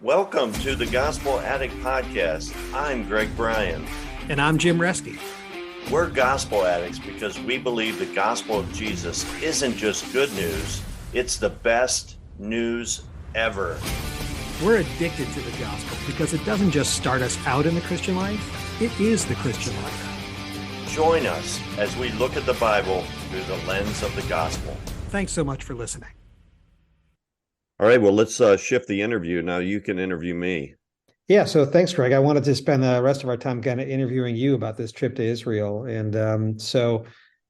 Welcome to the Gospel Addict Podcast. I'm Greg Bryan. And I'm Jim Reske. We're gospel addicts because we believe the gospel of Jesus isn't just good news, it's the best news ever. We're addicted to the gospel because it doesn't just start us out in the Christian life, it is the Christian life. Join us as we look at the Bible through the lens of the gospel. Thanks so much for listening. All right, well, let's shift the interview. Now you can interview me. Yeah, so thanks, Greg. I wanted to spend the rest of our time kind of interviewing you about this trip to Israel. And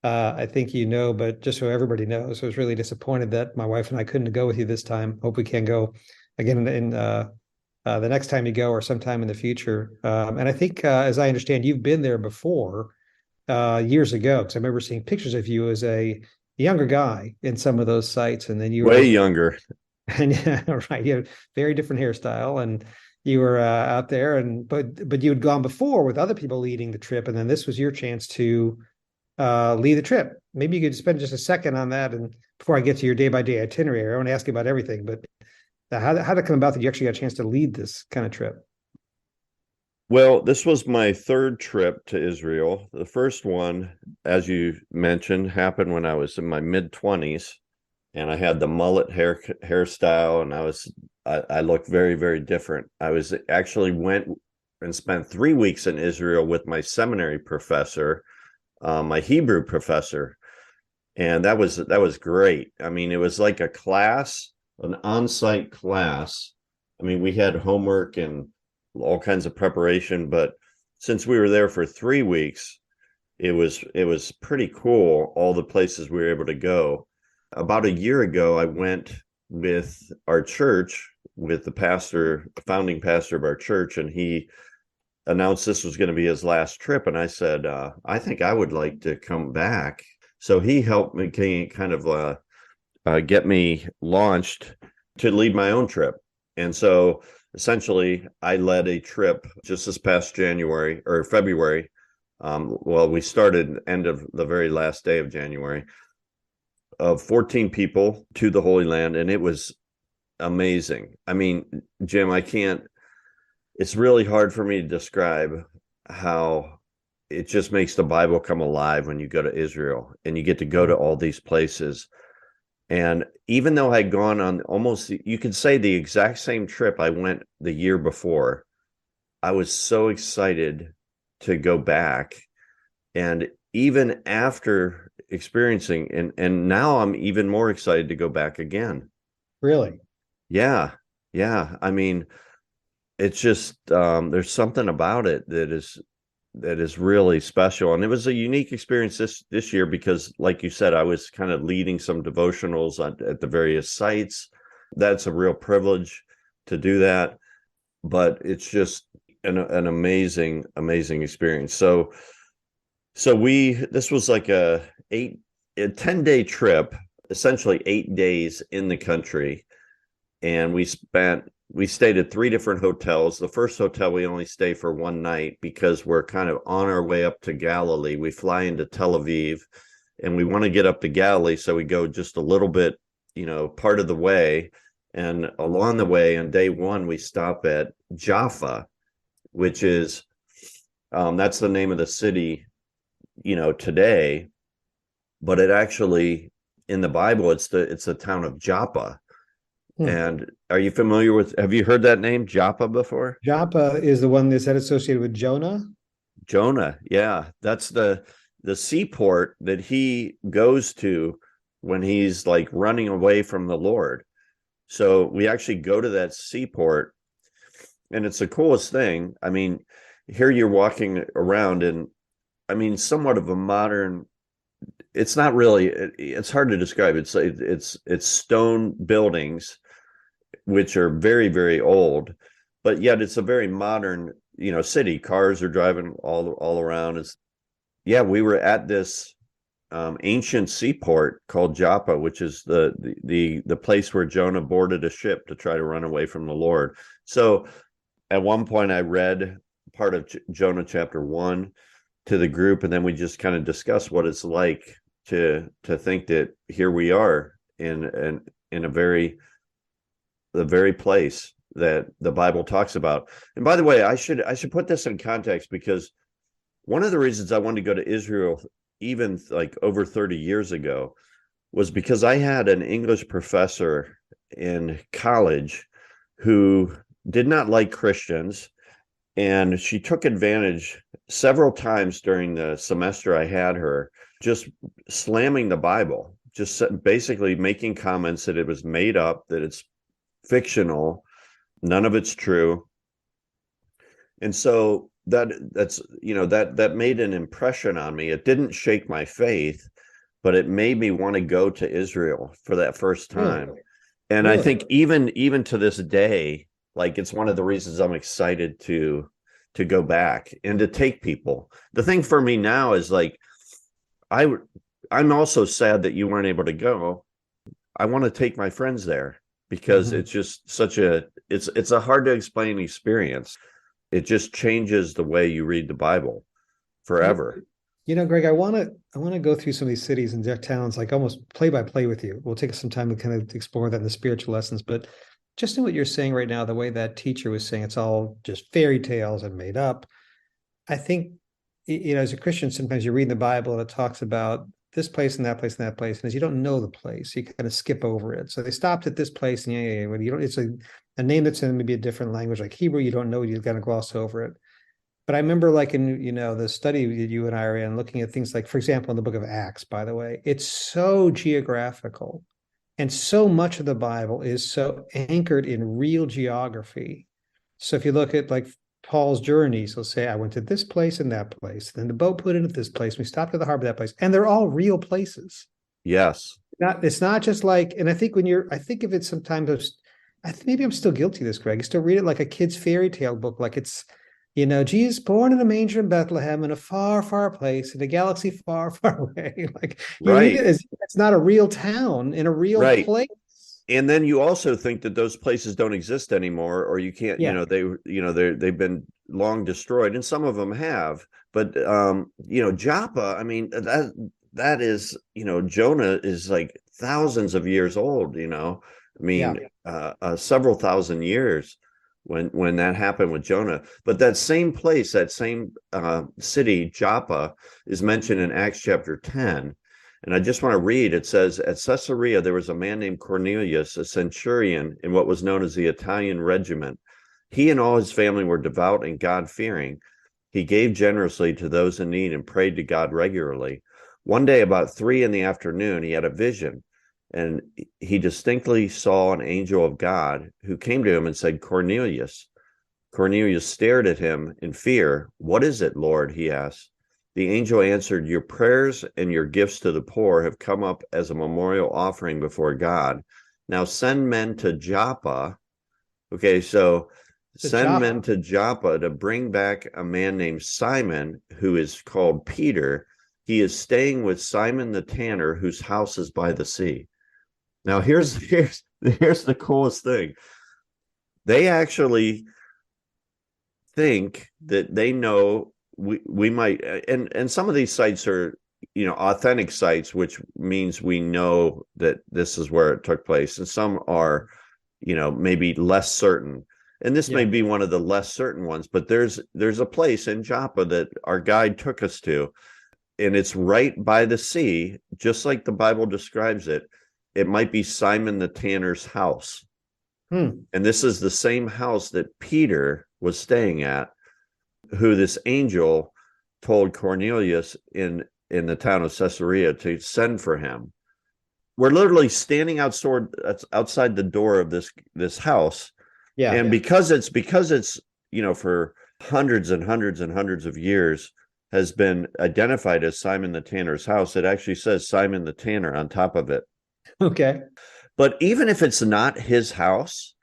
I think you know, but just so everybody knows, I was really disappointed that my wife and I couldn't go with you this time. Hope we can go again in the next time you go or sometime in the future. And I think, as I understand, you've been there before years ago, because I remember seeing pictures of you as a younger guy in some of those sites. And then you were way younger. And yeah, right. You have very different hairstyle, and you were out there, but you had gone before with other people leading the trip, and then this was your chance to lead the trip. Maybe you could spend just a second on that, and before I get to your day-by-day itinerary, I want to ask you about everything. But how did it come about that you actually got a chance to lead this kind of trip? Well, this was my third trip to Israel. The first one, as you mentioned, happened when I was in my mid-20s. And I had the mullet hairstyle, and I looked very, very different. I was actually went and spent 3 weeks in Israel with my seminary professor, my Hebrew professor, and that was great. I mean, it was like a class, an on-site class. I mean, we had homework and all kinds of preparation, but since we were there for 3 weeks, it was pretty cool. All the places we were able to go. About a year ago, I went with our church, with the founding pastor of our church, and he announced this was going to be his last trip. And I said, I think I would like to come back. So he helped me kind of get me launched to lead my own trip. And so essentially, I led a trip just this past January or February. We started end of the very last day of January, of 14 people to the Holy Land, and it was amazing. I mean, Jim, it's really hard for me to describe how it just makes the Bible come alive when you go to Israel and you get to go to all these places. And even though I'd gone on almost, you could say, the exact same trip I went the year before, I was so excited to go back. And even after experiencing, and now I'm even more excited to go back again. Really? Yeah. I mean, it's just there's something about it that is really special, and it was a unique experience this year because, like you said, I was kind of leading some devotionals at the various sites. That's a real privilege to do that, but it's just an amazing experience. So this was like a 10-day trip, essentially 8 days in the country. And we stayed at 3 different hotels. The first hotel, we only stay for one night because we're kind of on our way up to Galilee. We fly into Tel Aviv and we want to get up to Galilee. So we go just a little bit, part of the way. And along the way on day one, we stop at Jaffa, which is, that's the name of the city today, but it actually, in the Bible, it's the town of Joppa. And are you familiar have you heard that name, Joppa, before? Joppa is the one that's associated with Jonah? Jonah, yeah. That's the seaport that he goes to when he's like running away from the Lord. So we actually go to that seaport, and it's the coolest thing. I mean, here you're walking around, and I mean, somewhat of a modern, it's not really, it's hard to describe. It's stone buildings, which are very, very old, but yet it's a very modern, city. Cars are driving all around. We were at this ancient seaport called Joppa, which is the place where Jonah boarded a ship to try to run away from the Lord. So at one point I read part of Jonah chapter 1 to the group, and then we just kind of discussed what it's like to think that here we are in the very place that the Bible talks about. And by the way, I should put this in context, because one of the reasons I wanted to go to Israel even like over 30 years ago was because I had an English professor in college who did not like Christians, and she took advantage several times during the semester I had her, just slamming the Bible, just basically making comments that it was made up, that it's fictional, none of it's true. And so that made an impression on me. It didn't shake my faith, but it made me want to go to Israel for that first time. Really? And really? I think even to this day, like, it's one of the reasons I'm excited to go back and to take people. The thing for me now is, like, I'm also sad that you weren't able to go. I want to take my friends there, because it's just it's a hard to explain experience. It just changes the way you read the Bible forever. Greg, I want to go through some of these cities and their towns, like almost play by play with you. We'll take some time to kind of explore that in the spiritual lessons, but just in what you're saying right now, the way that teacher was saying it's all just fairy tales and made up. I think, as a Christian, sometimes you read the Bible and it talks about this place and that place and that place, and as you don't know the place, you kind of skip over it. So they stopped at this place, and when you don't, it's a name that's in maybe a different language, like Hebrew. You don't know, you kind of gloss over it. But I remember, like, in the study that you and I are in, looking at things like, for example, in the book of Acts, by the way, it's so geographical, and so much of the Bible is so anchored in real geography. So if you look at, like, Paul's journeys, he'll say, I went to this place and that place. Then the boat put in at this place. We stopped at the harbor, that place. And they're all real places. Yes. It's not just like, and I think I think of it sometimes, maybe I'm still guilty of this, Greg. I still read it like a kid's fairy tale book. Like it's, Jesus born in a manger in Bethlehem in a far, far place in a galaxy far, far away. Like, you read it as it's not a real town in a real place. And then you also think that those places don't exist anymore, or you can't, they've been long destroyed, and some of them have. But Joppa, I mean, that is, Jonah is like thousands of years old. Several thousand years when that happened with Jonah. But that same place, that same city, Joppa, is mentioned in Acts chapter 10. And I just want to read, it says, at Caesarea, there was a man named Cornelius, a centurion in what was known as the Italian regiment. He and all his family were devout and God-fearing. He gave generously to those in need and prayed to God regularly. One day, about 3 p.m, he had a vision, and he distinctly saw an angel of God who came to him and said, Cornelius. Cornelius stared at him in fear. What is it, Lord? He asked. The angel answered, your prayers and your gifts to the poor have come up as a memorial offering before God. Now send men to Joppa. Okay, so send men to Joppa to bring back a man named Simon, who is called Peter. He is staying with Simon the tanner, whose house is by the sea. Now here's the coolest thing. They actually think that they know we might, and some of these sites are, authentic sites, which means we know that this is where it took place. And some are, maybe less certain. And this may be one of the less certain ones, but there's a place in Joppa that our guide took us to, and it's right by the sea, just like the Bible describes it. It might be Simon the tanner's house. And this is the same house that Peter was staying at, who this angel told Cornelius in the town of Caesarea to send for him. We're literally standing outside the door of this house. And because it's for hundreds and hundreds and hundreds of years has been identified as Simon the tanner's house, it actually says Simon the tanner on top of it. Okay. But even if it's not his house,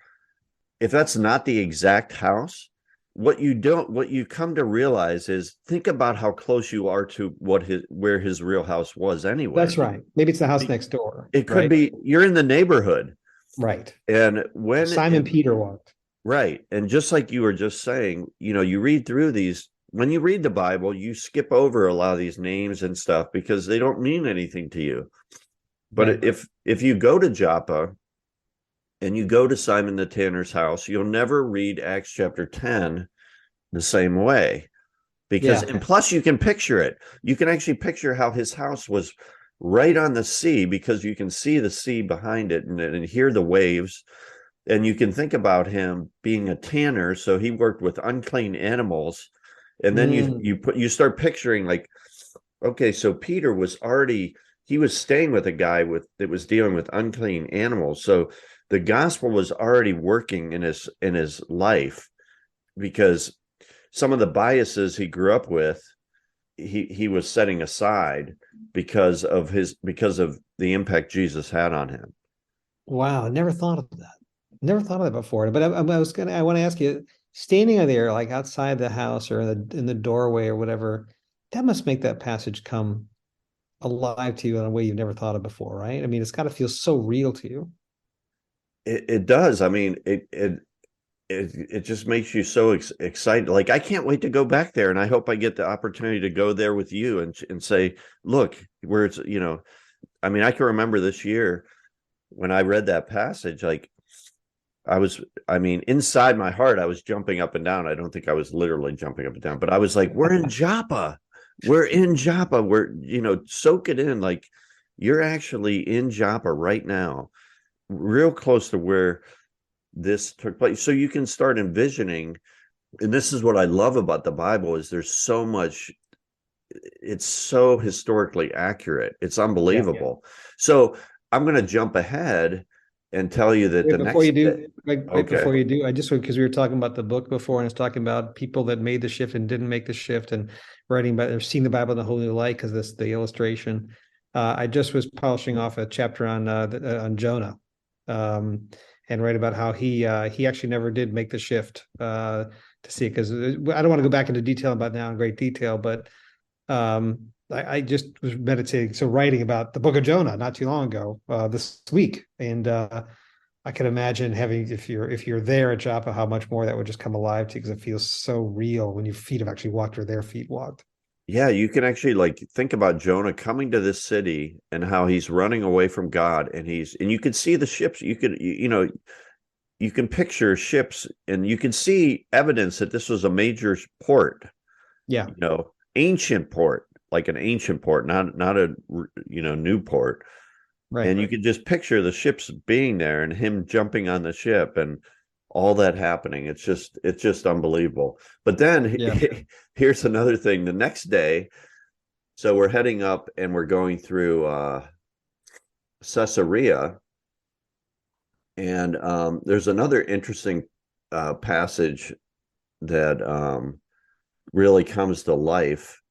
if that's not the exact house, what you come to realize is, think about how close you are to where his real house was anyway. That's right. Maybe it's the house next door. It could be you're in the neighborhood. Right. And when Peter walked. Right. And just like you were just saying, you read through these, when you read the Bible, you skip over a lot of these names and stuff because they don't mean anything to you. But if you go to Joppa, and you go to Simon the tanner's house, you'll never read Acts chapter 10 the same way, because, Yeah. and plus you can picture it. You can actually picture how his house was right on the sea, because you can see the sea behind it and hear the waves. And you can think about him being a tanner, so he worked with unclean animals. And then you start picturing, like, okay, so Peter was already, he was staying with a guy that was dealing with unclean animals. So the gospel was already working in his life, because some of the biases he grew up with, he was setting aside because of the impact Jesus had on him. Wow, never thought of that. Never thought of that before. But I want to ask you, standing there, like outside the house or in the doorway or whatever, that must make that passage come alive to you in a way you've never thought of before, right? I mean, it's got to feel so real to you. It does. I mean, it just makes you so excited. Like, I can't wait to go back there, and I hope I get the opportunity to go there with you and say, look, where it's, I mean, I can remember this year when I read that passage, like, I mean, inside my heart, I was jumping up and down. I don't think I was literally jumping up and down, but I was like, we're in Joppa. We're in Joppa. Soak it in. Like, you're actually in Joppa right now, real close to where this took place. So you can start envisioning, and this is what I love about the Bible, is there's so much, it's so historically accurate. It's unbelievable. Yeah. So I'm going to jump ahead and tell you that before you do, I just, because we were talking about the book before, and it's talking about people that made the shift and didn't make the shift, and writing about, they're seeing the Bible in a whole new light because this the illustration. I just was polishing off a chapter on Jonah, and write about how he actually never did make the shift to see, because I don't want to go back into detail about now in great detail, but I just was meditating, writing about the book of Jonah not too long ago, this week, and I can imagine having, if you're there at Joppa, how much more that would just come alive to you, because it feels so real when your feet have actually walked or their feet walked. Yeah, you can actually, like, think about Jonah coming to this city and how he's running away from God, and you can see the ships. You can picture ships, and you can see evidence that this was a major port. Yeah, ancient port. Like an ancient port, not a new port. Right. And you can just picture the ships being there and him jumping on the ship and all that happening. It's just unbelievable. But then here's another thing. The next day, so we're heading up and we're going through Caesarea, and there's another interesting passage that really comes to life.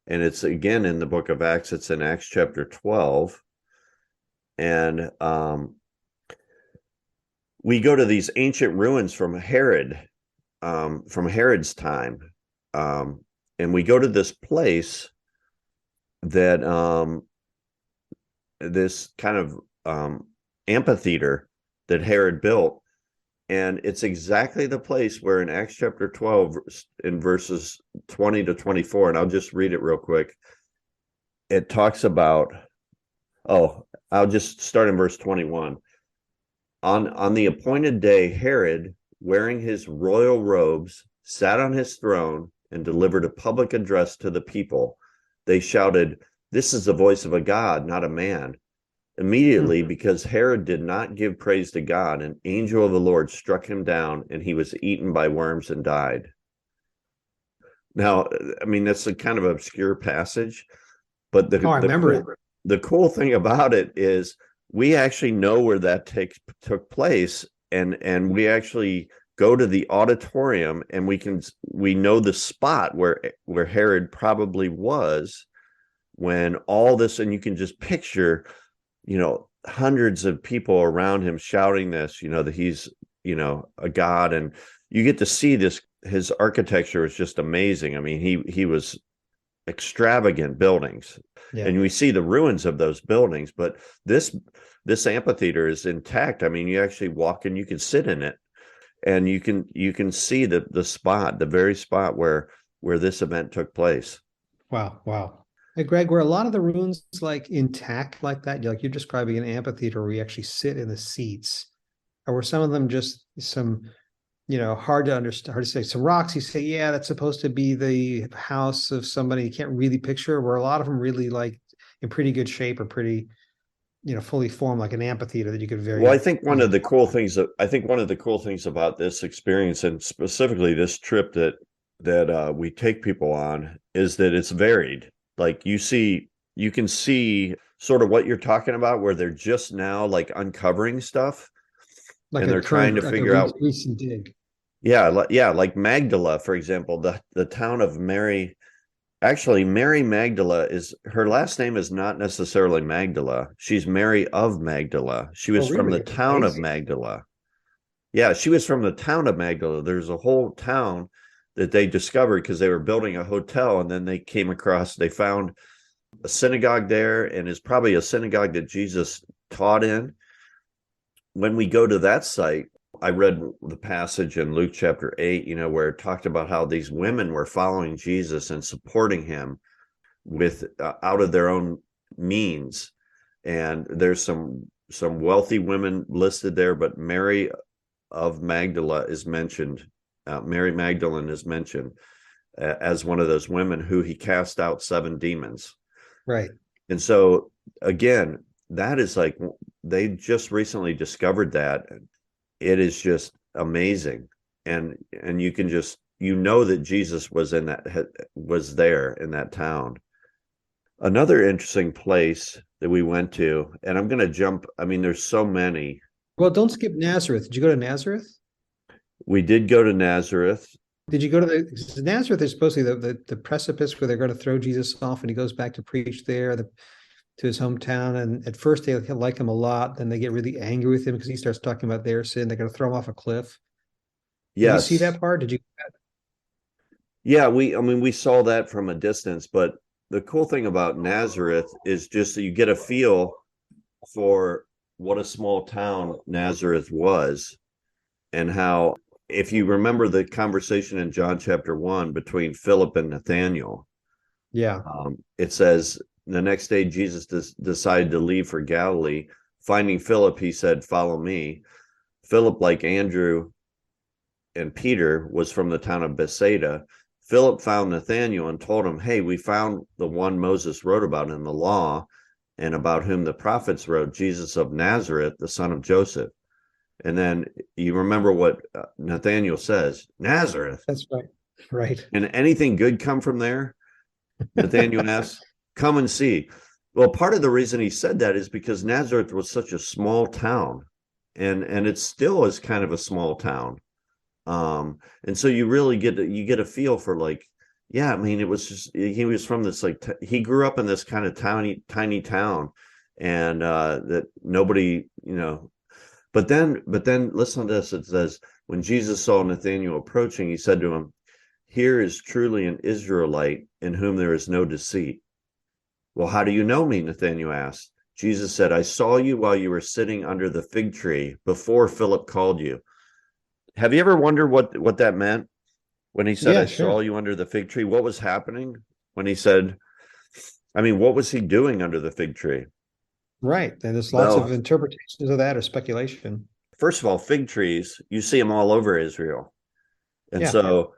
And it's again in the book of Acts. It's in Acts chapter 12. And we go to these ancient ruins from Herod's time. And we go to this place that this kind of amphitheater that Herod built. And it's exactly the place where in Acts chapter 12, in verses 20 to 24, and I'll just read it real quick. It talks about, I'll just start in verse 21. On the appointed day, Herod, wearing his royal robes, sat on his throne and delivered a public address to the people. They shouted, "This is the voice of a God, not a man." Immediately, because Herod did not give praise to God, an angel of the Lord struck him down, and he was eaten by worms and died. Now, I mean, that's a kind of obscure passage, but the cool thing about it is we actually know where that took place, and we actually go to the auditorium, and we know the spot where Herod probably was when all this, and you can just picture, hundreds of people around him shouting this, that he's, a god. And you get to see this, his architecture is just amazing. I mean, he was extravagant buildings, and we see the ruins of those buildings, but this amphitheater is intact. I mean, you actually walk and you can sit in it, and you can see the spot, the very spot where this event took place. Wow. Hey, Greg, were a lot of the ruins like intact like that? Like you're describing an amphitheater where you actually sit in the seats. or were some of them just some, hard to understand, hard to say? Some rocks, you say, yeah, that's supposed to be the house of somebody you can't really picture, where a lot of them really like in pretty good shape or pretty, fully formed, like an amphitheater that you could very Well, I think one easily of the cool things about this experience, and specifically this trip that we take people on, is that it's varied. Like you can see sort of what you're talking about, where they're just now like uncovering stuff, like and a they're trying current, to like figure out. recent dig. Yeah, like Magdala, for example, the town of Mary. Actually, Mary Magdala, is her last name is not necessarily Magdala. She's Mary of Magdala. She Oh, was from the really? town of Amazing. Magdala. Yeah, she was from the town of Magdala. There's a whole town that they discovered because they were building a hotel, and then they found a synagogue there, and it's probably a synagogue that Jesus taught in. When we go to that site, I read the passage in Luke chapter 8, where it talked about how these women were following Jesus and supporting him with out of their own means. And there's some wealthy women listed there, but Mary of Magdala is mentioned. Mary Magdalene is mentioned as one of those women who he cast out 7 demons. Right. And so again, that is like, they just recently discovered that. It is just amazing. And you can just, that Jesus was there in that town. Another interesting place that we went to, and I'm going to jump, there's so many. Well, don't skip Nazareth. Did you go to Nazareth? We did go to Nazareth. Did you go to Nazareth? Is supposed to be the precipice where they're going to throw Jesus off, and he goes back to preach there to his hometown. And at first they like him a lot, then they get really angry with him because he starts talking about their sin. They're going to throw him off a cliff. Yes. Did you see that part? Did you? Yeah, we saw that from a distance, but the cool thing about Nazareth is just that you get a feel for what a small town Nazareth was, and how, if you remember the conversation in John chapter 1 between Philip and Nathanael, Yeah. It says the next day Jesus decided to leave for Galilee. Finding Philip, he said, "Follow me." Philip, like Andrew and Peter, was from the town of Bethsaida. Philip found Nathanael and told him, "Hey, we found the one Moses wrote about in the law and about whom the prophets wrote, Jesus of Nazareth, the son of Joseph." And then you remember what Nathanael says, "Nazareth." That's right. Right. "And anything good come from there?" Nathanael asks. "Come and see." Well, part of the reason he said that is because Nazareth was such a small town, and it still is kind of a small town. And so you really get a feel for, like, yeah, it was just, he was from this, like, he grew up in this kind of tiny town, and that nobody, but then listen to this. It says, when Jesus saw Nathanael approaching, he said to him, "Here is truly an Israelite in whom there is no deceit." "Well, how do you know me?" Nathanael asked. Jesus said, "I saw you while you were sitting under the fig tree before Philip called you." Have you ever wondered what that meant when he said, "I saw you under the fig tree"? What was happening when he said, what was he doing under the fig tree? Right. And there's lots of interpretations of that, or speculation. First of all, fig trees, you see them all over Israel. And so,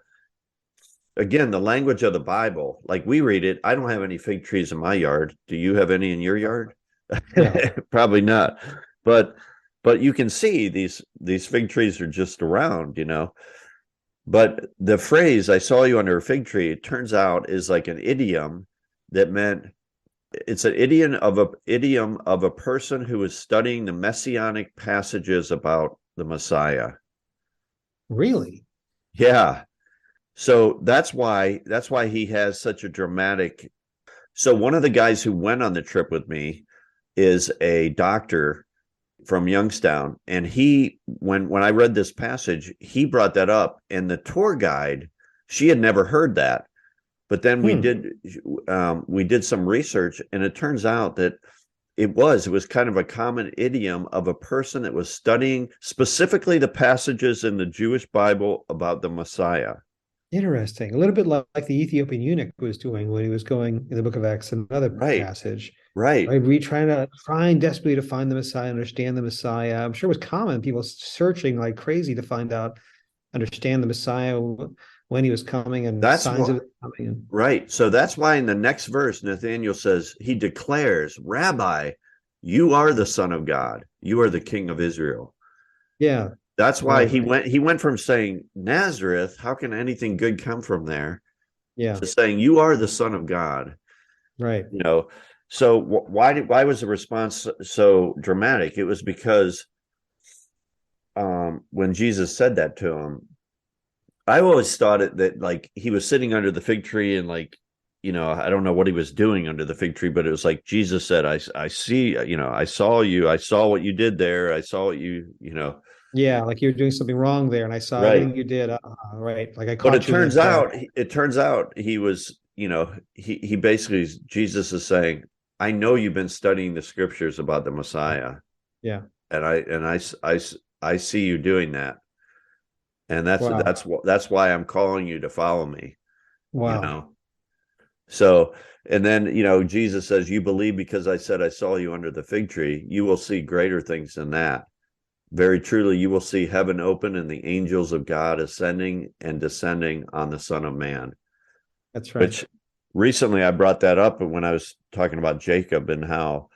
again, the language of the Bible, like we read it, I don't have any fig trees in my yard. Do you have any in your yard? No. Probably not. But you can see these fig trees are just around, But the phrase, "I saw you under a fig tree," it turns out is like an idiom that meant, it's an idiom of a person who is studying the messianic passages about the Messiah. Really? Yeah. So that's why he has such a dramatic. So one of the guys who went on the trip with me is a doctor from Youngstown, and when I read this passage, he brought that up, and the tour guide, she had never heard that, but then we did some research, and it turns out that it was kind of a common idiom of a person that was studying specifically the passages in the Jewish Bible about the Messiah. Interesting. A little bit like the Ethiopian eunuch was doing when he was going in the book of Acts, another passage. Right. right? We trying desperately to find the Messiah, understand the Messiah. I'm sure it was common, people searching like crazy to find out, understand the Messiah, when he was coming and That's signs of what, it coming. right. So that's why in the next verse, Nathaniel says, he declares, Rabbi, you are the Son of God. You are the King of Israel. Yeah, That's why right. he went from saying, Nazareth, how can anything good come from there? Yeah, To saying, you are the Son of God. right. You know, so why was the response so dramatic? It was because when Jesus said that to him, I always thought that like he was sitting under the fig tree and like, I don't know what he was doing under the fig tree, but it was like Jesus said, I see, I saw you, I saw what you did there, I saw what Yeah, like you're doing something wrong there, and I saw right. everything you did. Right, like I But caught you in that it turns out he was, he basically, Jesus is saying, I know you've been studying the scriptures about the Messiah, Yeah. and I see you doing that, and Wow. that's why I'm calling you to follow me, you Wow. know. So, and then, Jesus says, you believe because I said I saw you under the fig tree, you will see greater things than that. Very truly, you will see heaven open and the angels of God ascending and descending on the Son of Man. That's right. Which recently I brought that up when I was talking about Jacob and how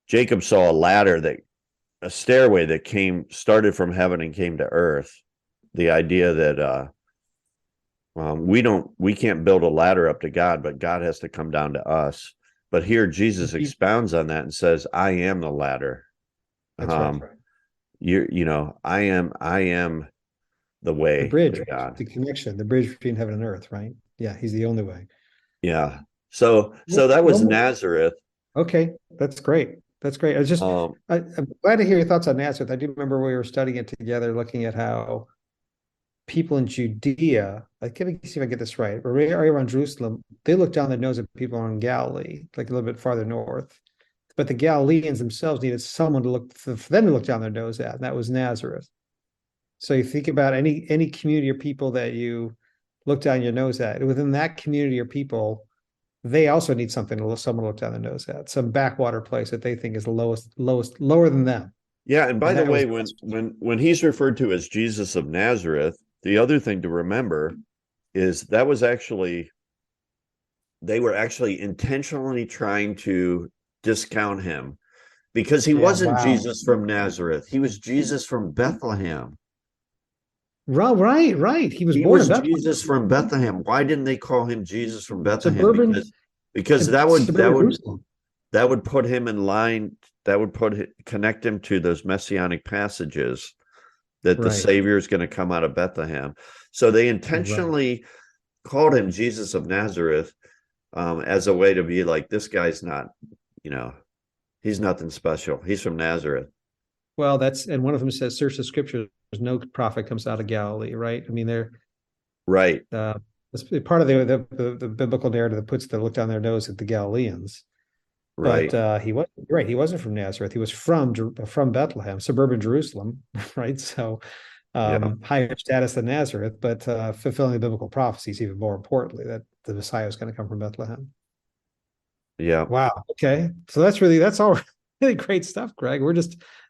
Jacob saw a stairway that started from heaven and came to earth. The idea that we can't build a ladder up to God, but God has to come down to us. But here Jesus expounds on that and says, I am the ladder. That's right. I am the The way bridge, to right? God. The connection, the bridge between heaven and earth, right? Yeah, he's the only way. Yeah. So that was Nazareth. Okay, that's great. That's great. I'm glad to hear your thoughts on Nazareth. I do remember we were studying it together, looking at how people in Judea, like, let me see if I get this right, or around Jerusalem, they looked down their nose at people in Galilee, like a little bit farther north. But the Galileans themselves needed someone to look for them to look down their nose at, and that was Nazareth. So you think about any community or people that you look down your nose at, within that community or people, they also need someone to look down their nose at, some backwater place that they think is lower than them. Yeah, and by And the that was way, when he's referred to as Jesus of Nazareth, the other thing to remember is that was actually they were actually intentionally trying to discount him because he wasn't wow. Jesus from Nazareth. He was Jesus from Bethlehem. Right. He was He born in was Bethlehem. Jesus from Bethlehem. Why didn't they call him Jesus from Bethlehem? Suburban Because suburban Jerusalem. that would put him in line. That would connect him to those messianic passages that the Right. Savior is going to come out of Bethlehem. So they Right. intentionally called him Jesus of Nazareth as a way to be like, this guy's not, he's nothing special. He's from Nazareth. Well, and one of them says, search the scriptures, no prophet comes out of Galilee, right? I mean, they're Right. it's part of the biblical narrative that puts the look down their nose at the Galileans. Right. But he was right. He wasn't from Nazareth. He was from Bethlehem, suburban Jerusalem, right? So higher status than Nazareth, but fulfilling the biblical prophecies, even more importantly, that the Messiah is going to come from Bethlehem. Yeah. Wow. Okay. So that's all really great stuff, Greg.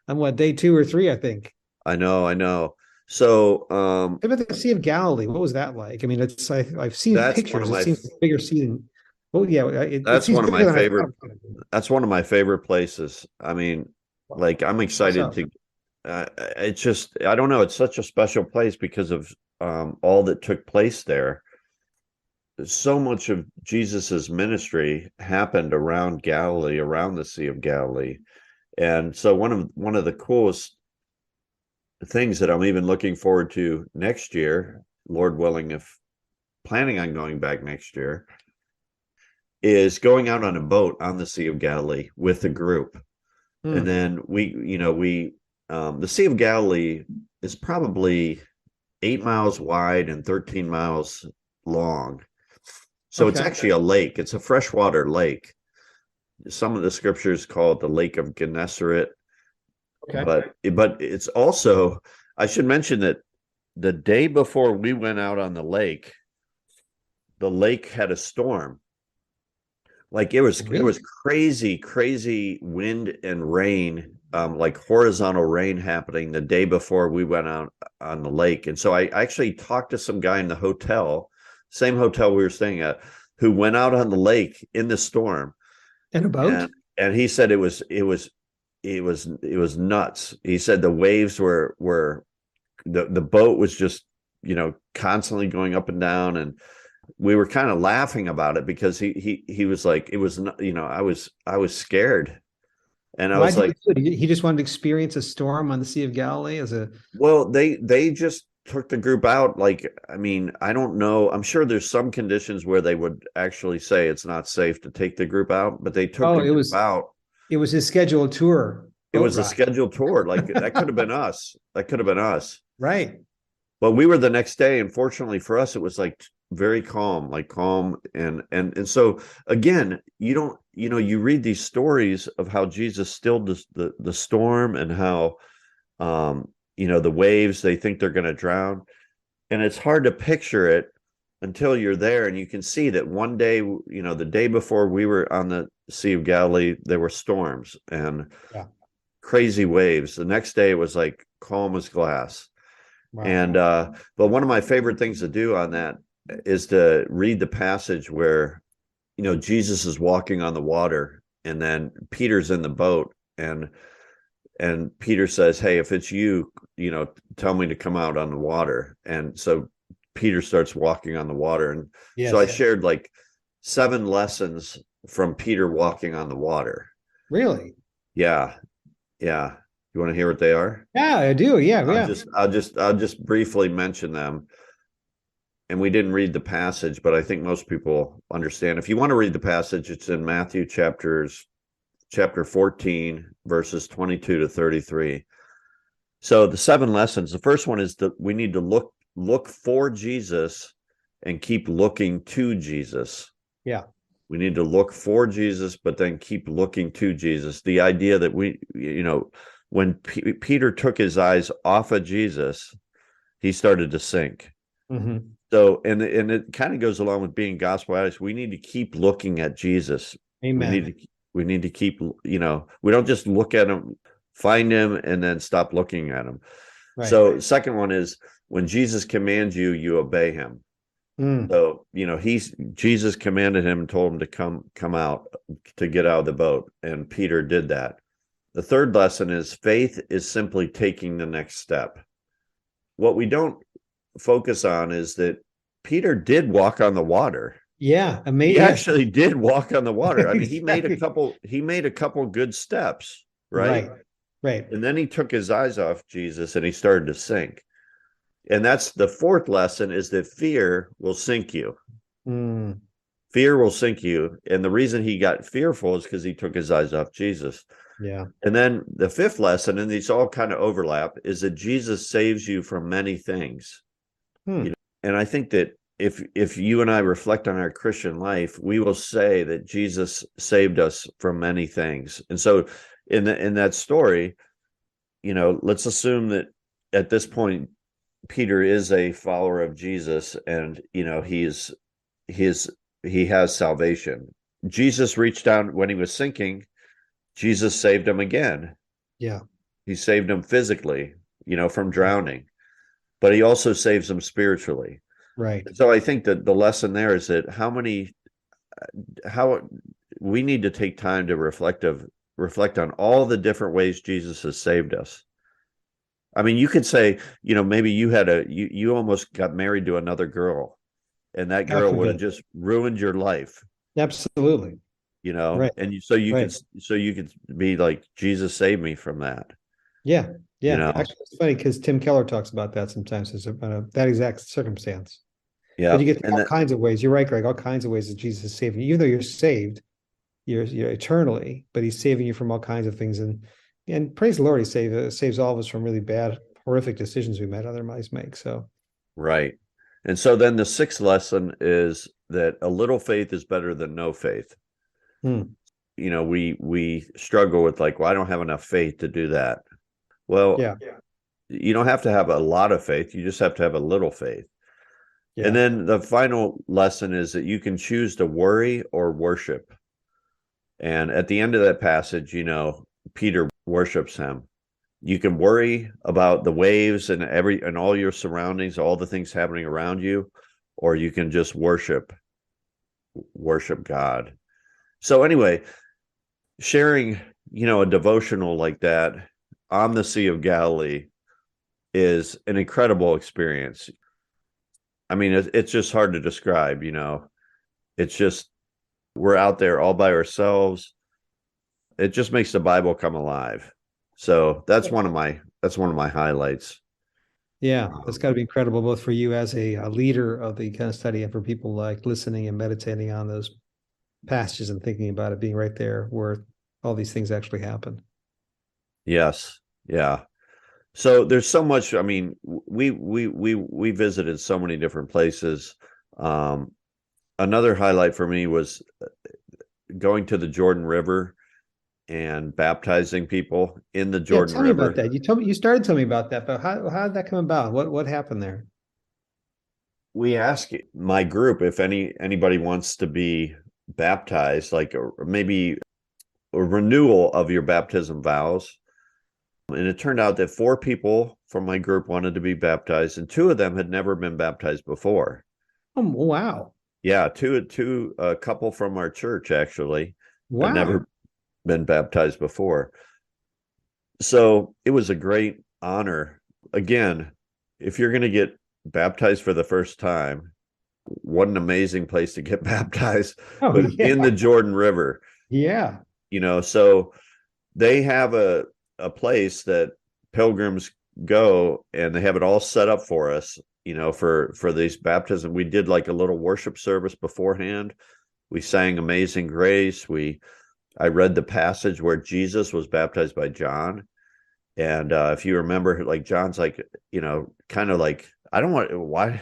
I'm what, day 2 or 3, I think. I know. So About the Sea of Galilee, what was that like? I mean, I've seen that's pictures. It seems a bigger sea than. Oh yeah, that's seems one of bigger my than I favorite. thought it would be. That's one of my favorite places. I mean, like I'm excited to. It's just I don't know. It's such a special place because of all that took place there. So much of Jesus's ministry happened around Galilee, around the Sea of Galilee, and so one of the coolest things that I'm even looking forward to next year, Lord willing, if planning on going back next year, is going out on a boat on the Sea of Galilee with a group. And then the Sea of Galilee is probably 8 miles wide and 13 miles long. So it's actually a lake. It's a freshwater lake. Some of the scriptures call it the Lake of Gennesaret. Okay. But it's also, I should mention that the day before we went out on the lake had a storm, Like it was Really? crazy wind and rain, like horizontal rain happening the day before we went out on the lake. And so I actually talked to some guy in the hotel, same hotel we were staying at, who went out on the lake in the storm. In a boat? And he said it was nuts. He said the waves were the boat was just, constantly going up and down, and we were kind of laughing about it because he was like, it was not, I was scared. And I Why was did like, he just wanted to experience a storm on the Sea of Galilee as a well, they just took the group out. Like, I mean, I don't know. I'm sure there's some conditions where they would actually say it's not safe to take the group out, but they took the group out. It was his scheduled tour. It was a scheduled tour. Like that could have been us. That could have been us. Right. But we were the next day, and fortunately for us, it was like very calm, and so again, you read these stories of how Jesus stilled the storm, and how the waves, they think they're going to drown, and it's hard to picture it until you're there, and you can see that one day, the day before we were on the Sea of Galilee, there were storms and crazy waves. The next day it was like calm as glass. Wow. And but one of my favorite things to do on that is to read the passage where Jesus is walking on the water, and then Peter's in the boat, and Peter says, "Hey, if it's you, tell me to come out on the water." And so Peter starts walking on the water, and so I shared like 7 lessons from Peter walking on the water. Really? Yeah. You want to hear what they are? Yeah, I do. Yeah. I'll just briefly mention them. And we didn't read the passage, but I think most people understand. If you want to read the passage, it's in Matthew chapter 14, verses 22 to 33. So the 7 lessons, the first one is that we need to look for Jesus and keep looking to Jesus. Yeah. We need to look for Jesus, but then keep looking to Jesus. The idea that when Peter took his eyes off of Jesus, he started to sink. Mm-hmm. So, and it kind of goes along with being gospel addicts. We need to keep looking at Jesus. Amen. We need to keep, we don't just look at him, find him, and then stop looking at him. Right. So second one is when Jesus commands you, you obey him. So, Jesus commanded him and told him to come out, to get out of the boat. And Peter did that. The third lesson is faith is simply taking the next step. What we don't focus on is that Peter did walk on the water. Yeah, amazing. He actually did walk on the water. I mean, Exactly. he made a couple good steps, right? Right. And then he took his eyes off Jesus and he started to sink. And that's the fourth lesson, is that fear will sink you. Fear will sink you. And the reason he got fearful is because he took his eyes off Jesus. Yeah. And then the fifth lesson, and these all kind of overlap, is that Jesus saves you from many things. And I think that if you and I reflect on our Christian life, we will say that Jesus saved us from many things. And so in that story, let's assume that at this point, Peter is a follower of Jesus, and he has salvation. Jesus reached down when he was sinking. Jesus saved him again. Yeah. He saved him physically, from drowning, but he also saves him spiritually. Right. So I think that the lesson there is that how we need to take time to reflect on all the different ways Jesus has saved us. I mean, you could say, maybe you almost got married to another girl, and that girl would have just ruined your life. Absolutely. Right. And so you could be like, Jesus saved me from that. Yeah. Actually, it's funny because Tim Keller talks about that sometimes as that exact circumstance. Yeah. But you get all kinds of ways. You're right, Greg. All kinds of ways that Jesus is saving you. Even though you're saved, you're eternally, but he's saving you from all kinds of things. And praise the Lord, he saves all of us from really bad, horrific decisions we might otherwise make. So, right. And so then the sixth lesson is that a little faith is better than no faith. We struggle with well, I don't have enough faith to do that. Well, you don't have to have a lot of faith. You just have to have a little faith. Yeah. And then the final lesson is that you can choose to worry or worship. And at the end of that passage, Peter worships him. You can worry about the waves and all your surroundings, all the things happening around you, or you can just worship God. So anyway, sharing, a devotional like that on the Sea of Galilee is an incredible experience. I mean, it's just hard to describe, It's just, we're out there all by ourselves. It just makes the Bible come alive. So that's one of my highlights. Yeah, that's got to be incredible, both for you as a leader of the kind of study and for people like listening and meditating on those passages and thinking about it being right there where all these things actually happen. Yes. Yeah. So there's so much. I mean, we visited so many different places. Another highlight for me was going to the Jordan River and baptizing people in the Jordan River. Tell me about that. You started telling me about that, but how did that come about? What happened there? We asked my group if anybody wants to be baptized, like maybe a renewal of your baptism vows. And it turned out that 4 people from my group wanted to be baptized, and 2 of them had never been baptized before. Oh, wow. Yeah, a couple from our church actually. Wow. Had never been baptized before. So it was a great honor. Again, if you're going to get baptized for the first time, what an amazing place to get baptized. But in the Jordan River. Yeah. So they have a place that pilgrims go, and they have it all set up for us, for these baptisms. We did like a little worship service beforehand. We sang Amazing Grace. I read the passage where Jesus was baptized by John. And if you remember, like John's like, kind of like, I don't want, why,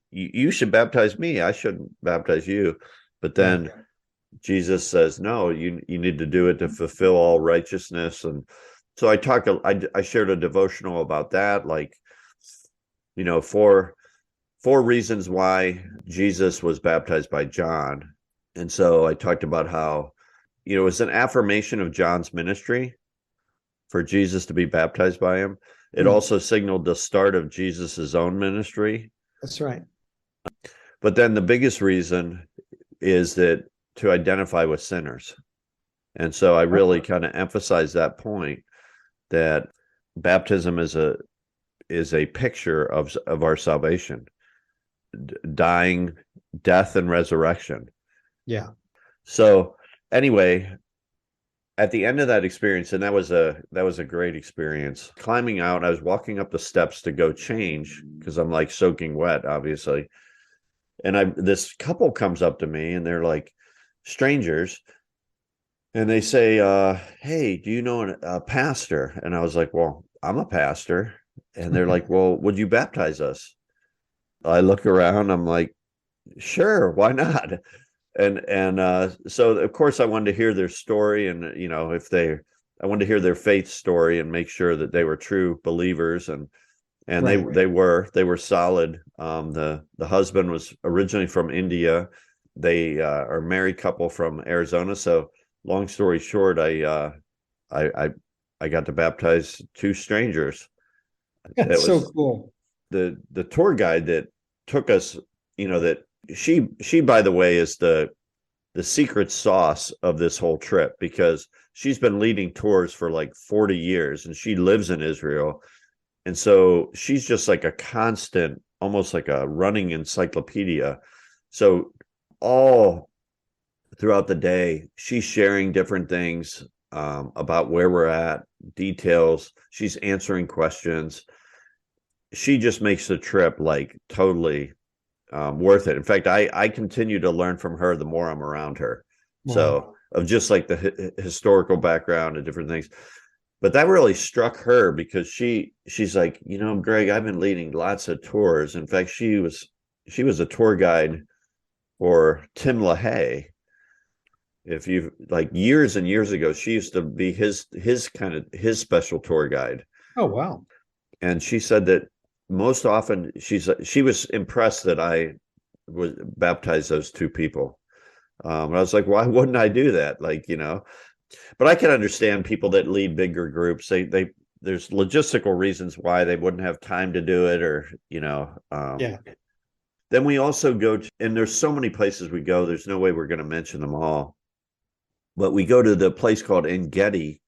you should baptize me. I shouldn't baptize you. But then Jesus says, no, you need to do it to fulfill all righteousness. And so I shared a devotional about that, like, 4 reasons why Jesus was baptized by John. And so I talked about how, it was an affirmation of John's ministry for Jesus to be baptized by him. It also signaled the start of Jesus's own ministry. That's right. But then the biggest reason is that to identify with sinners. And so I really kind of emphasize that point, that baptism is a picture of our salvation, dying, death, and resurrection. Yeah. So anyway, at the end of that experience, and that was a great experience, climbing out, I was walking up the steps to go change because I'm like soaking wet, obviously. And this couple comes up to me, and they're like strangers, and they say, hey, do you know a pastor? And I was like, well, I'm a pastor. And they're like, well, would you baptize us? I look around, I'm like, sure, why not? And so of course I wanted to hear their story, and I wanted to hear their faith story and make sure that they were true believers, and right. they were solid. The husband was originally from India. They are a married couple from Arizona. So long story short, I got to baptize 2 strangers. That's so cool. The tour guide that took us, that she by the way is the secret sauce of this whole trip, because she's been leading tours for like 40 years and she lives in Israel. And so she's just like a constant, almost like a running encyclopedia. So all throughout the day, she's sharing different things about where we're at, details. She's answering questions. She just makes the trip like totally worth it. In fact, I continue to learn from her the more I'm around her. Wow. So of just like the historical background and different things. But that really struck her, because she's like, Greg, I've been leading lots of tours. In fact, she was a tour guide for Tim LaHaye. If you like, years and years ago, she used to be his special tour guide. Oh, wow. And she said that most often she was impressed that I was baptized those 2 people. And I was like, why wouldn't I do that? Like, but I can understand people that lead bigger groups. There's logistical reasons why they wouldn't have time to do it, or, Yeah. then we also go to, and there's so many places we go, there's no way we're going to mention them all, but we go to the place called Engedi,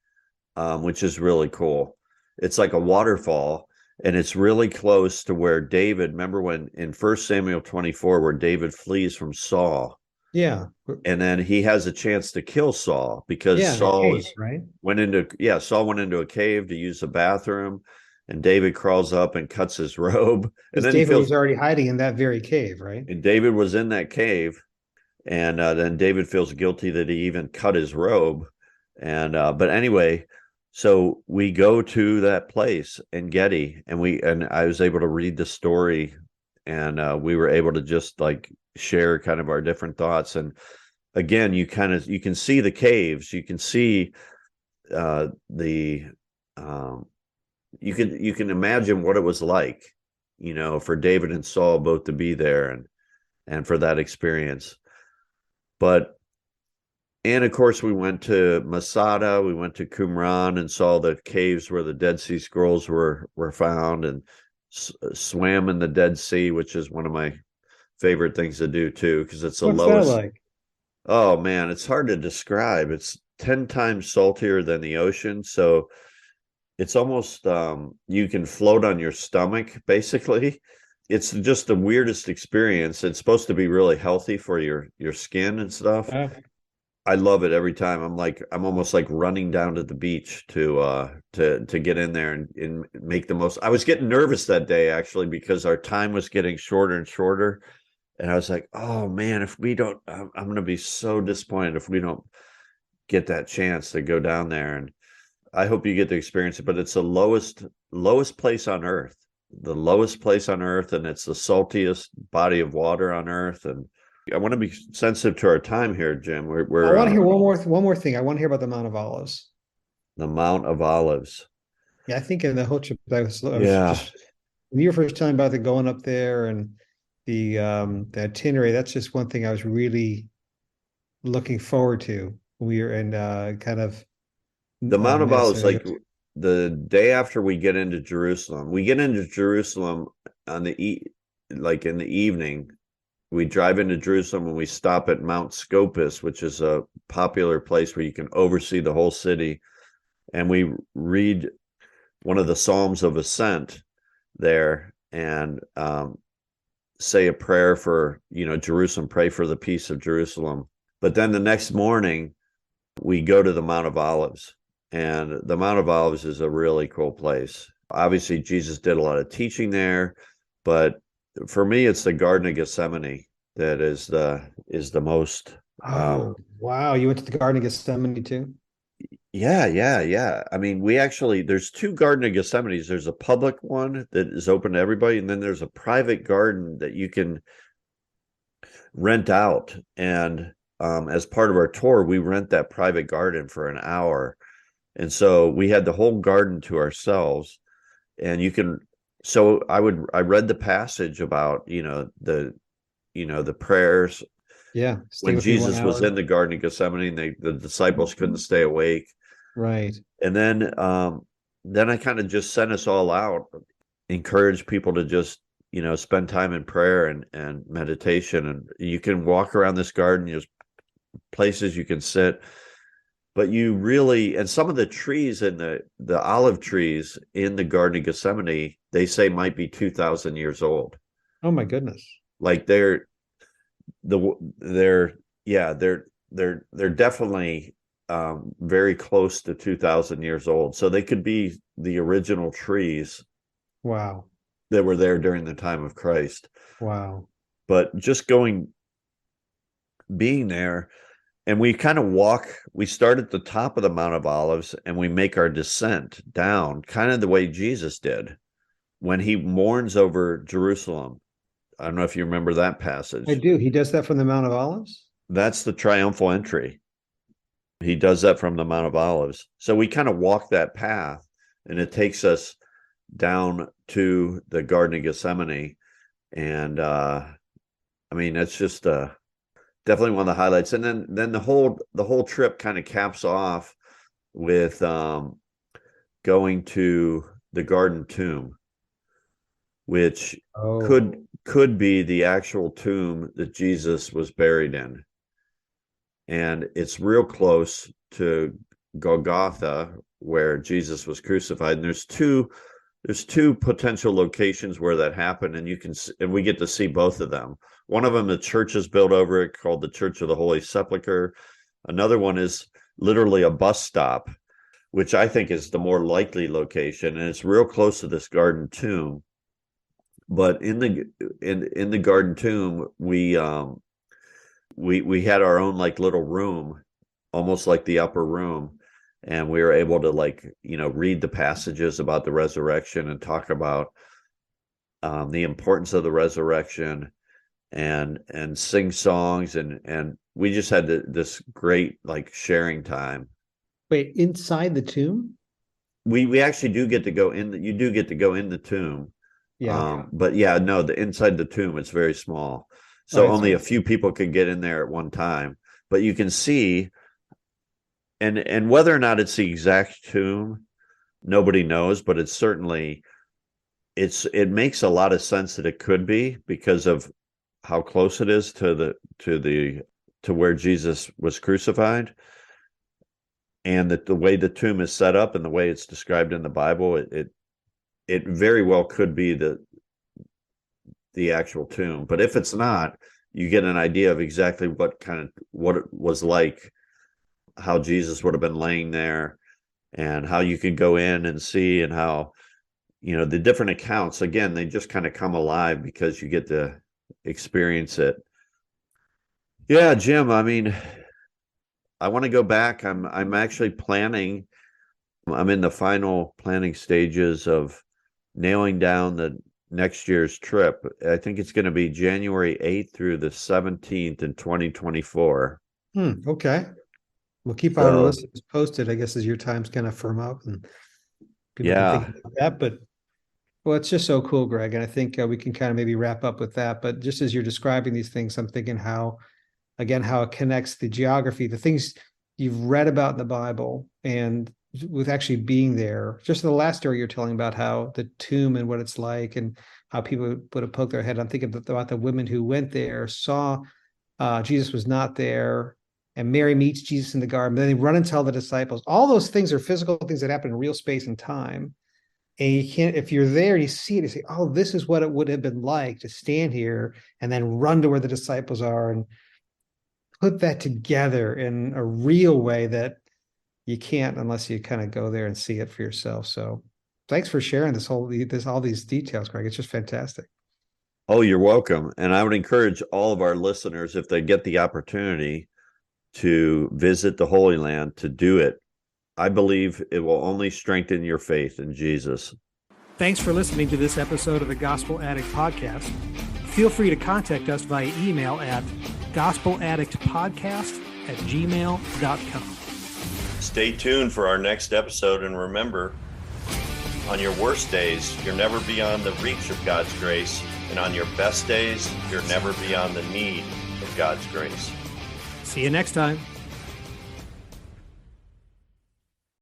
which is really cool. It's like a waterfall, and it's really close to where David, remember when in 1 Samuel 24, where David flees from Saul, Yeah. and then he has a chance to kill Saul because Yeah. Right. Saul went into a cave to use the bathroom, and David crawls up and cuts his robe, and Because then David was already hiding in that very cave, right? and David was in that cave, and then David feels guilty that he even cut his robe, and but anyway, so we go to that place in Getty, and I was able to read the story, and we were able to just like share kind of our different thoughts. And again, you can see the caves, you can see the you can imagine what it was like, for David and Saul both to be there, and for that experience. And of course, we went to Masada, we went to Qumran and saw the caves where the Dead Sea Scrolls were found, and swam in the Dead Sea, which is one of my favorite things to do too, because it's the What's lowest. that like? Oh man, it's hard to describe. It's 10 times saltier than the ocean, so it's almost you can float on your stomach, basically. It's just the weirdest experience. It's supposed to be really healthy for your skin and stuff. I love it every time. I'm almost like running down to the beach to get in there and make the most. I was getting nervous that day actually, because our time was getting shorter and shorter, and I was like, oh man, if we don't, I'm going to be so disappointed if we don't get that chance to go down there. And I hope you get to experience it. But it's the lowest place on earth, and it's the saltiest body of water on earth. And I want to be sensitive to our time here, Jim. I want to hear one more thing. I want to hear about the Mount of Olives. The Mount of Olives. Yeah, I think in the whole trip, I was Yeah. just when you were first telling about the going up there and the itinerary. That's just one thing I was really looking forward to. We were in kind of The Mount of Olives, like Minnesota. the day after we get into Jerusalem, on like in the evening. We drive into Jerusalem and we stop at Mount Scopus, which is a popular place where you can oversee the whole city. And we read one of the Psalms of Ascent there, and say a prayer for, Jerusalem, pray for the peace of Jerusalem. But then the next morning, we go to the Mount of Olives. And the Mount of Olives is a really cool place. Obviously, Jesus did a lot of teaching there, but for me, it's the Garden of Gethsemane that is the most. Oh, wow. You went to the Garden of Gethsemane too? Yeah. I mean, there's two Garden of Gethsemanes. There's a public one that is open to everybody, and then there's a private garden that you can rent out. And as part of our tour, we rent that private garden for an hour. And so we had the whole garden to ourselves, and so I read the passage about, the prayers. Yeah. When Jesus was in the Garden of Gethsemane, the disciples couldn't stay awake. Right. And then I kind of just sent us all out, encourage people to just, spend time in prayer and meditation. And you can walk around this garden, there's places you can sit. But and some of the trees in the olive trees in the Garden of Gethsemane, they say might be 2,000 years old. Oh my goodness. Like they're definitely very close to 2,000 years old. So they could be the original trees. Wow. That were there during the time of Christ. Wow. But just being there. And we start at the top of the Mount of Olives, and we make our descent down, kind of the way Jesus did when he mourns over Jerusalem. I don't know if you remember that passage. I do. He does that from the Mount of Olives? That's the triumphal entry. He does that from the Mount of Olives. So we kind of walk that path, and it takes us down to the Garden of Gethsemane. And I mean, it's just definitely one of the highlights. And then the whole trip kind of caps off with going to the Garden Tomb, which Oh, could be the actual tomb that Jesus was buried in. And it's real close to Golgotha, where Jesus was crucified. And there's two potential locations where that happened, and we get to see both of them. One of them, the church is built over it, called the Church of the Holy Sepulchre. Another one is literally a bus stop, which I think is the more likely location, and it's real close to this Garden Tomb. But in the Garden Tomb, we had our own like little room, almost like the upper room, and we were able to read the passages about the resurrection and talk about the importance of the resurrection, and sing songs, and we just had this great like sharing time. wait, inside the tomb? We actually do get to go in. You do get to go in the tomb. Yeah. But yeah, no, the inside the tomb, it's very small. Oh, So it's only a few people can get in there at one time. But you can see, and whether or not it's the exact tomb, nobody knows, but it's certainly it makes a lot of sense that it could be, because of how close it is to where Jesus was crucified. And that the way the tomb is set up and the way it's described in the Bible, it very well could be the actual tomb. But if it's not, you get an idea of exactly what it was like, how Jesus would have been laying there, and how you can go in and see, and how, the different accounts, again, they just kind of come alive because you get to experience it. Yeah, Jim, I mean, I want to go back. I'm actually planning. I'm in the final planning stages of nailing down the next year's trip. I think it's going to be January 8th through the 17th in 2024. Okay. We'll keep our listeners posted, I guess, as your time's kind of firm up and people can think about that. But well, it's just so cool, Greg. And I think we can kind of maybe wrap up with that. But just as you're describing these things, I'm thinking how it connects the geography, the things you've read about in the Bible, and with actually being there. Just the last story you're telling about how the tomb and what it's like, and how people would have poked their head. I'm thinking about the women who went there, saw Jesus was not there, and Mary meets Jesus in the garden. Then they run and tell the disciples. All those things are physical things that happen in real space and time. And you can't, if you're there and you see it, you say, oh, this is what it would have been like to stand here and then run to where the disciples are and put that together in a real way that you can't unless you kind of go there and see it for yourself. So thanks for sharing all these details, Greg. It's just fantastic. Oh, you're welcome. And I would encourage all of our listeners, if they get the opportunity to visit the Holy Land, to do it. I believe it will only strengthen your faith in Jesus. Thanks for listening to this episode of the Gospel Addict Podcast. Feel free to contact us via email at gospeladdictpodcast@gmail.com. Stay tuned for our next episode, and remember, on your worst days, you're never beyond the reach of God's grace, and on your best days, you're never beyond the need of God's grace. See you next time.